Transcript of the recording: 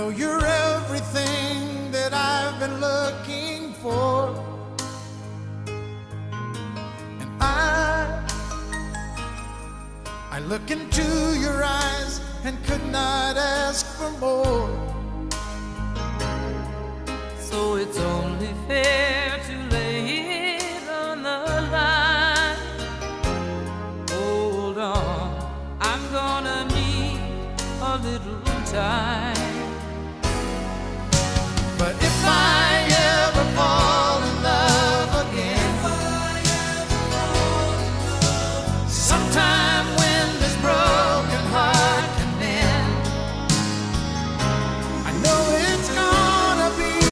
know you're everything that I've been looking for. And I look into your eyes and could not ask for more. So it's only fair